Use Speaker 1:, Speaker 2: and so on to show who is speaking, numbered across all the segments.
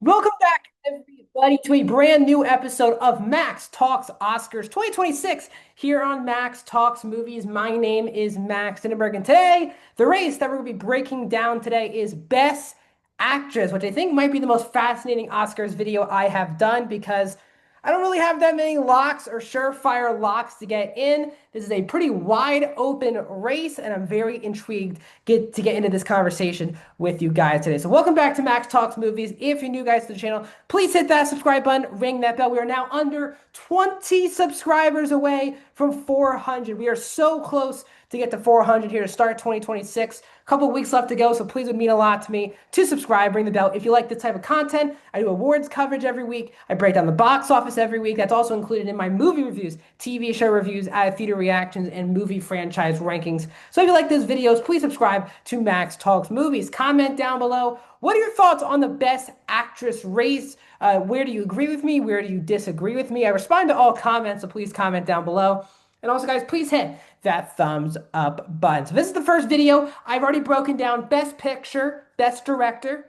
Speaker 1: Welcome back, everybody, to a brand new episode of Max Talks Oscars 2026 here on Max Talks Movies. My name is Max Dinenberg, and today, the race that we're going to be breaking down today is Best Actress, which I think might be the most fascinating Oscars video I have done because I don't really have that many locks or surefire locks to get in. This is a pretty wide open race, and I'm very intrigued to get into this conversation with you guys today. So welcome back to Max Talks Movies. If you're new guys to the channel, please hit that subscribe button, ring that bell. We are now under 20 subscribers away from 400. We are so close to get to 400 here to start 2026. A couple weeks left to go, so please would mean a lot to me to subscribe, ring the bell. If you like this type of content, I do awards coverage every week. I break down the box office every week. That's also included in my movie reviews, TV show reviews, theater reactions, and movie franchise rankings. So if you like those videos, please subscribe to Max Talks Movies. Comment down below. What are your thoughts on the Best Actress race? Where do you agree with me? Where do you disagree with me? I respond to all comments, so please comment down below. And also, guys, please hit that thumbs up button. So this is the first video. I've already broken down Best Picture, Best Director,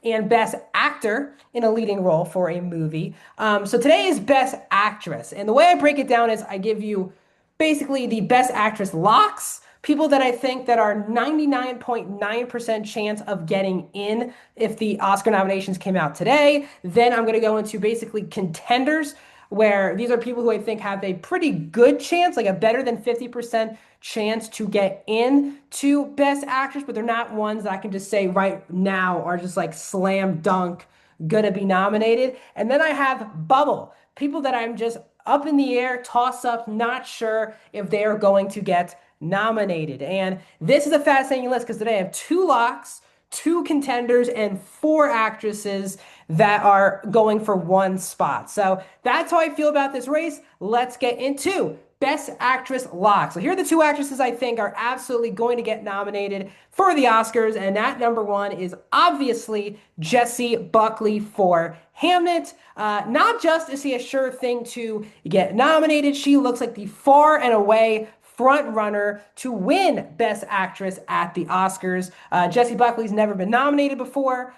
Speaker 1: and Best Actor in a leading role for a movie. So today is Best Actress. And the way I break it down is I give you basically the Best Actress locks, people that I think that are 99.9% chance of getting in if the Oscar nominations came out today. Then I'm going to go into basically contenders, where these are people who I think have a pretty good chance, like a better than 50% chance to get in to Best Actress, but they're not ones that I can just say right now are just like slam dunk gonna be nominated. And then I have bubble, people that I'm just up in the air, toss up, not sure if they are going to get nominated. And this is a fascinating list because today I have two locks, two contenders, and four actresses that are going for one spot. So that's how I feel about this race. Let's get into Best Actress locks. So here are the two actresses I think are absolutely going to get nominated for the Oscars. And that number one is obviously Jessie Buckley for Hamnet. Not just is she a sure thing to get nominated, she looks like the far and away front runner to win Best Actress at the Oscars. Jessie Buckley's never been nominated before.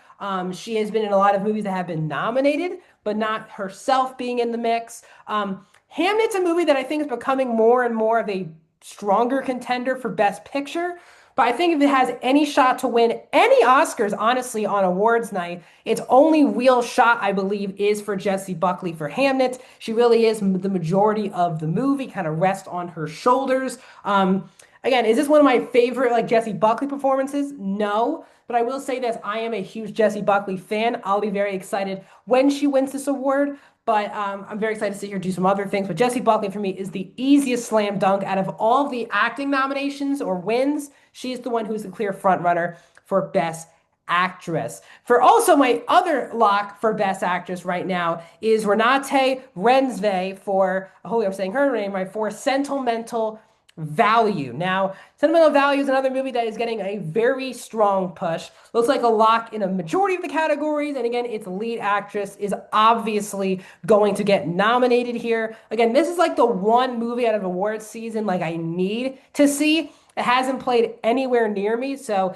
Speaker 1: She has been in a lot of movies that have been nominated, but not herself being in the mix. Hamnet's a movie that I think is becoming more and more of a stronger contender for Best Picture. But I think if it has any shot to win any Oscars, honestly, on awards night, its only real shot, I believe, is for Jessie Buckley for Hamnet. She really is the majority of the movie, kind of rests on her shoulders. Again, is this one of my favorite like Jessie Buckley performances? No. But I will say this, I am a huge Jessie Buckley fan. I'll be very excited when she wins this award. But I'm very excited to see her do some other things. But Jessie Buckley for me is the easiest slam dunk out of all of the acting nominations or wins. She's the one who's the clear front runner for Best Actress. For also my other lock for Best Actress right now is Renate Reinsve for, hopefully I'm saying her name right, for Sentimental Value. Now, Sentimental Value is another movie that is getting a very strong push. Looks like a lock in a majority of the categories. And again, its lead actress is obviously going to get nominated here. Again, this is like the one movie out of awards season like I need to see. It hasn't played anywhere near me. So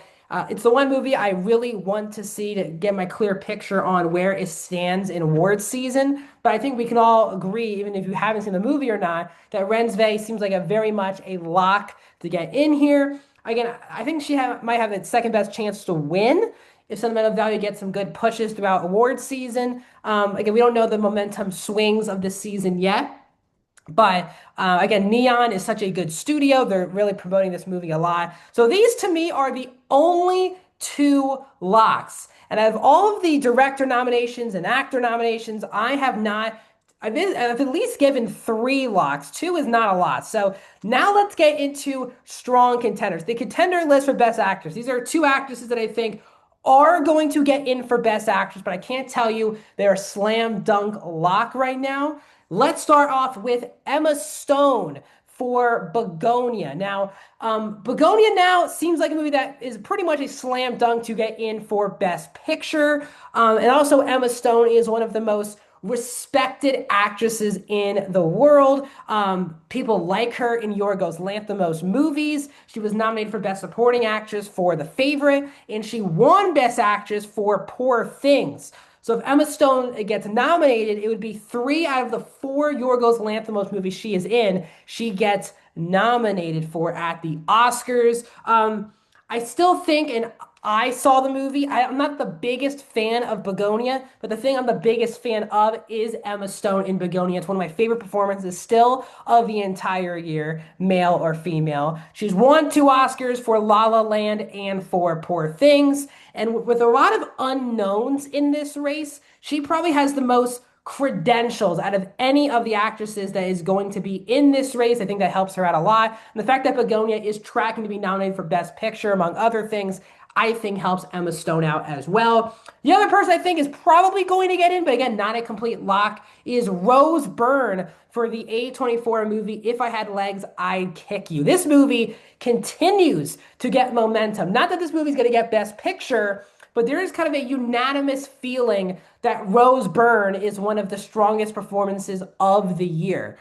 Speaker 1: it's the one movie I really want to see to get my clear picture on where it stands in awards season. But I think we can all agree, even if you haven't seen the movie or not, that Reinsve seems like a very much a lock to get in here. Again, I think she might have the second best chance to win if Sentimental Value gets some good pushes throughout awards season. Again, we don't know the momentum swings of the season yet. But again, Neon is such a good studio. They're really promoting this movie a lot. So these to me are the only two locks. And out of all of the director nominations and actor nominations, I have not. I've at least given three locks. Two is not a lot. So now let's get into strong contenders. The contender list for Best Actress. These are two actresses that I think are going to get in for Best Actress, but I can't tell you they're a slam dunk lock right now. Let's start off with Emma Stone for Begonia. Now, Begonia now seems like a movie that is pretty much a slam dunk to get in for Best Picture. And also, Emma Stone is one of the most respected actresses in the world. People like her in Yorgos Lanthimos movies. She was nominated for Best Supporting Actress for The Favorite, and she won Best Actress for Poor Things. So if Emma Stone gets nominated, it would be 3 out of the 4 Yorgos Lanthimos movies she is in, she gets nominated for at the Oscars. I still think, and I saw the movie. I'm not the biggest fan of Begonia, but the thing I'm the biggest fan of is Emma Stone in Begonia. It's one of my favorite performances still of the entire year, male or female. She's won 2 Oscars for La La Land and for Poor Things. And with a lot of unknowns in this race, she probably has the most credentials out of any of the actresses that is going to be in this race. I think that helps her out a lot. And the fact that Begonia is tracking to be nominated for Best Picture, among other things, I think helps Emma Stone out as well. The other person I think is probably going to get in, but again, not a complete lock, is Rose Byrne for the A24 movie, If I Had Legs, I'd Kick You. This movie continues to get momentum. Not that this movie is going to get Best Picture, but there is kind of a unanimous feeling that Rose Byrne is one of the strongest performances of the year.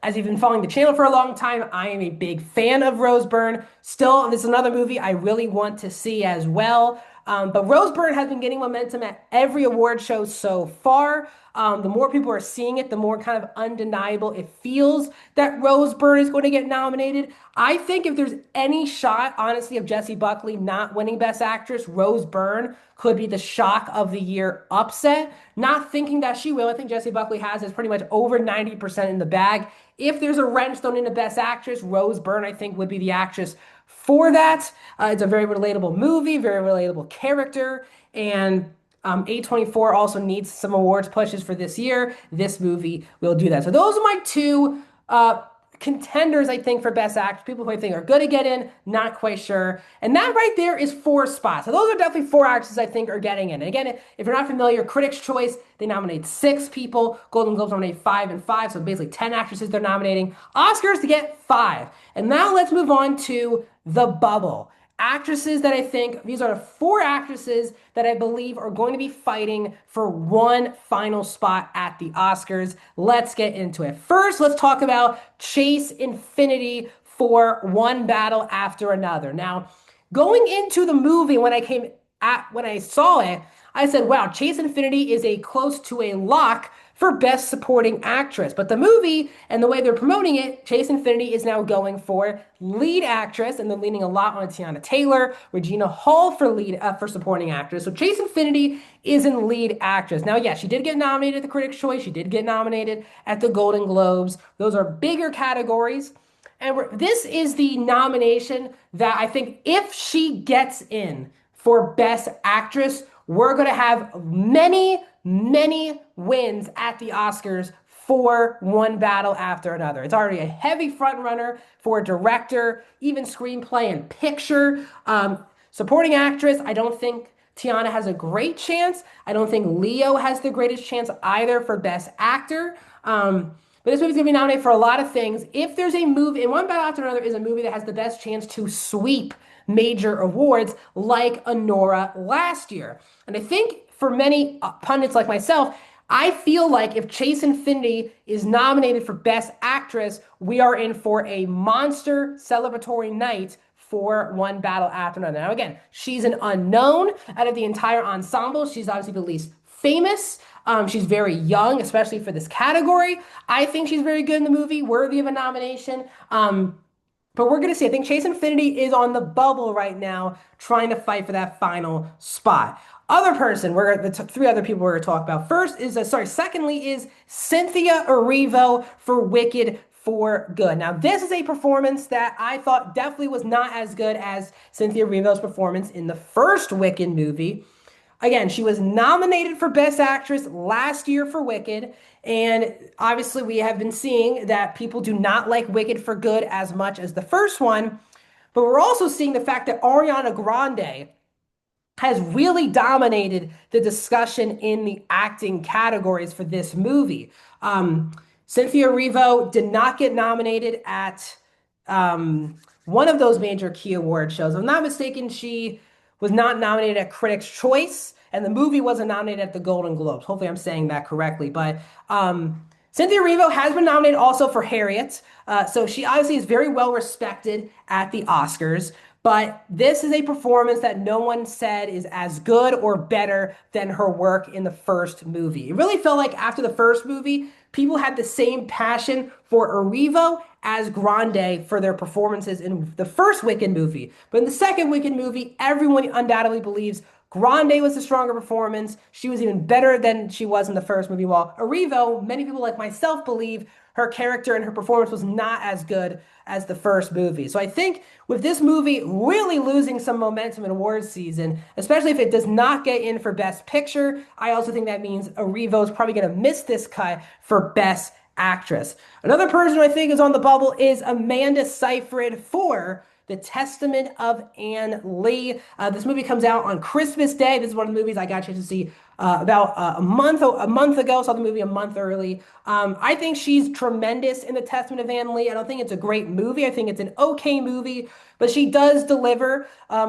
Speaker 1: As you've been following the channel for a long time, I am a big fan of Rose Byrne. Still, this is another movie I really want to see as well. But Rose Byrne has been getting momentum at every award show so far. The more people are seeing it, the more kind of undeniable it feels that Rose Byrne is going to get nominated. I think if there's any shot, honestly, of Jessie Buckley not winning Best Actress, Rose Byrne could be the shock of the year upset. Not thinking that she will. I think Jessie Buckley has is pretty much over 90% in the bag. If there's a wrench thrown into Best Actress, Rose Byrne, I think, would be the actress for that. It's a very relatable movie, very relatable character, and A24 also needs some awards pushes for this year. This movie will do that. So those are my two contenders, I think, for Best Actress. People who I think are good to get in, not quite sure. And that right there is 4 spots. So those are definitely 4 actresses I think are getting in. And again, if you're not familiar, Critics' Choice, they nominate 6 people. Golden Globes nominate 5 and 5. So basically 10 actresses they're nominating. Oscars to get 5. And now let's move on to The Bubble. Actresses that I think, these are the 4 actresses that I believe are going to be fighting for one final spot at the Oscars. Let's get into it. First, let's talk about Chase Infinity for One Battle After Another. Now, going into the movie, when I saw it, I said, wow, Chase Infinity is a close to a lock for Best Supporting Actress. But the movie and the way they're promoting it, Chase Infinity is now going for lead actress, and they're leaning a lot on Teyana Taylor, Regina Hall for supporting actress. So Chase Infinity is in lead actress. Now, yeah, she did get nominated at the Critics' Choice. She did get nominated at the Golden Globes. Those are bigger categories. And this is the nomination that I think if she gets in for Best Actress, we're going to have many, many wins at the Oscars for One Battle After Another. It's already a heavy front runner for director, even screenplay and picture. Supporting actress, I don't think Teyana has a great chance. I don't think Leo has the greatest chance either for Best Actor. But this movie's going to be nominated for a lot of things. If there's a movie, and One Battle After Another is a movie that has the best chance to sweep major awards like Anora last year. And I think for many pundits like myself, I feel like if Chase Infinity is nominated for Best Actress, we are in for a monster celebratory night for One Battle After Another. Now, again, she's an unknown out of the entire ensemble. She's obviously the least famous. She's very young, especially for this category. I think she's very good in the movie, worthy of a nomination. But we're going to see. I think Chase Infinity is on the bubble right now, trying to fight for that final spot. Other person, the 3 other people we're going to talk about. Secondly is Cynthia Erivo for Wicked for Good. Now, this is a performance that I thought definitely was not as good as Cynthia Erivo's performance in the first Wicked movie. Again, she was nominated for Best Actress last year for Wicked, and obviously we have been seeing that people do not like Wicked for Good as much as the first one, but we're also seeing the fact that Ariana Grande has really dominated the discussion in the acting categories for this movie. Cynthia Erivo did not get nominated at one of those major key award shows. If I'm not mistaken, she was not nominated at Critics' Choice, and the movie wasn't nominated at the Golden Globes. Hopefully I'm saying that correctly. But Cynthia Erivo has been nominated also for Harriet. So she obviously is very well respected at the Oscars. But this is a performance that no one said is as good or better than her work in the first movie. It really felt like after the first movie, people had the same passion for Erivo as Grande for their performances in the first Wicked movie. But in the second Wicked movie, everyone undoubtedly believes Grande was the stronger performance. She was even better than she was in the first movie. While Erivo, many people like myself believe her character and her performance was not as good as the first movie. So I think with this movie really losing some momentum in awards season, especially if it does not get in for Best Picture, I also think that means Erivo is probably going to miss this cut for Best Actress. Another person who I think is on the bubble is Amanda Seyfried for The Testament of Anne Lee. This movie comes out on Christmas Day. This is one of the movies I got a chance to see about a month ago. Saw the movie a month early. I think she's tremendous in The Testament of Anne Lee. I don't think it's a great movie. I think it's an okay movie, but she does deliver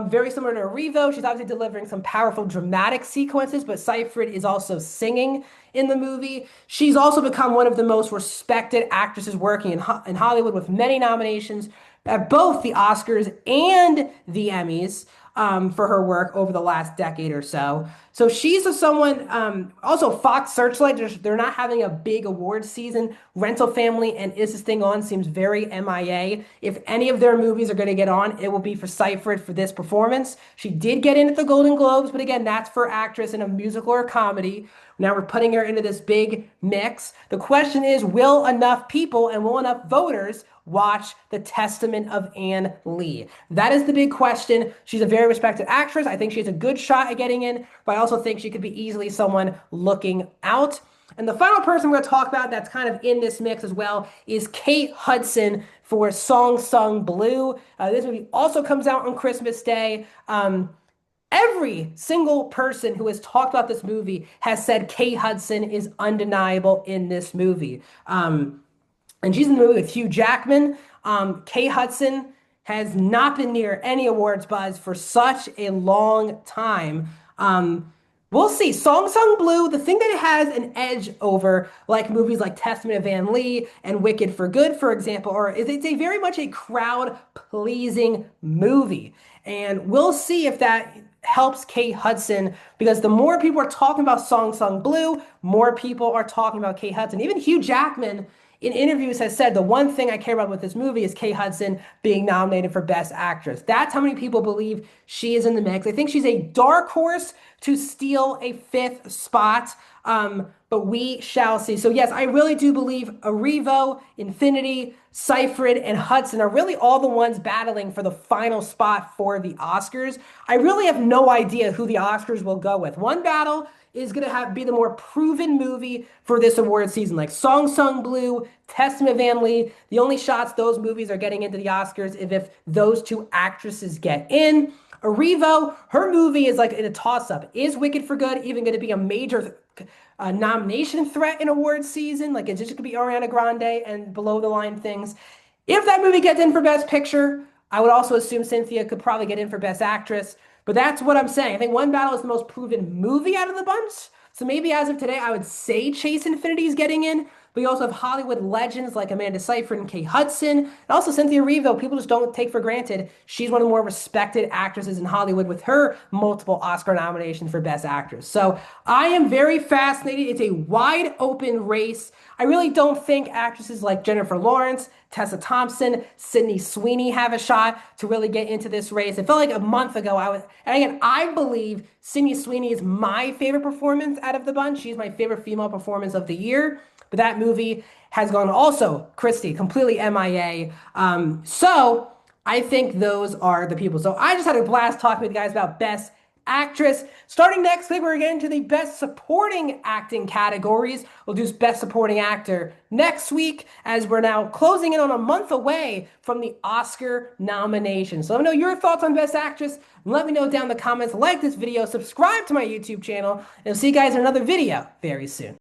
Speaker 1: very similar to Erivo. She's obviously delivering some powerful dramatic sequences, but Seyfried is also singing in the movie. She's also become one of the most respected actresses working in Hollywood with many nominations at both the Oscars and the Emmys for her work over the last decade or so. So she's someone, also Fox Searchlight, they're not having a big award season. Rental Family and Is This Thing On seems very MIA. If any of their movies are going to get on, it will be for Seyfried for this performance. She did get in at the Golden Globes, but again, that's for actress in a musical or comedy. Now we're putting her into this big mix. The question is, will enough people and will enough voters watch The Testament of Anne Lee? That is the big question. She's a very respected actress. I think she has a good shot at getting in, but I also think she could be easily someone looking out. And the final person we're going to talk about that's kind of in this mix as well is Kate Hudson for Song Sung Blue. This movie also comes out on Christmas Day. Every single person who has talked about this movie has said Kate Hudson is undeniable in this movie. And she's in the movie with Hugh Jackman. Kate Hudson has not been near any awards buzz for such a long time. We'll see. Song Sung Blue, the thing that it has an edge over, like movies like Testament of Anne Lee and Wicked for Good, for example, or is it's a very much a crowd-pleasing movie. And we'll see if that helps Kate Hudson, because the more people are talking about Song Sung Blue, more people are talking about Kate Hudson. Even Hugh Jackman in interviews has said the one thing I care about with this movie is Kate Hudson being nominated for Best Actress. That's how many people believe she is in the mix. I think she's a dark horse to steal a fifth spot, but we shall see. So yes, I really do believe Erivo, Infinity, Seyfried, and Hudson are really all the ones battling for the final spot for the Oscars. I really have no idea who the Oscars will go with. One battle is going to be the more proven movie for this award season, like Song Sung Blue, Testament of Anne Lee. The only shots those movies are getting into the Oscars is if those two actresses get in. Erivo, her movie is like in a toss-up. Is Wicked for Good even going to be a major nomination threat in awards season? Like, it's just going to be Ariana Grande and below the line things. If that movie gets in for Best Picture, I would also assume Cynthia could probably get in for Best Actress. But that's what I'm saying. I think One Battle is the most proven movie out of the bunch. So maybe as of today, I would say Chase Infinity is getting in. But you also have Hollywood legends like Amanda Seyfried and Kate Hudson. And also Cynthia Erivo, people just don't take for granted. She's one of the more respected actresses in Hollywood with her multiple Oscar nominations for Best Actress. So I am very fascinated. It's a wide open race. I really don't think actresses like Jennifer Lawrence, Tessa Thompson, Sydney Sweeney have a shot to really get into this race. It felt like a month ago and again, I believe Sydney Sweeney is my favorite performance out of the bunch. She's my favorite female performance of the year. But that movie has gone also, Christy, completely MIA. So I think those are the people. So I just had a blast talking with you guys about Best Actress. Starting next week, we're getting to the Best Supporting Acting categories. We'll do Best Supporting Actor next week, as we're now closing in on a month away from the Oscar nomination. So let me know your thoughts on Best Actress. And let me know down in the comments. Like this video, subscribe to my YouTube channel, and I'll see you guys in another video very soon.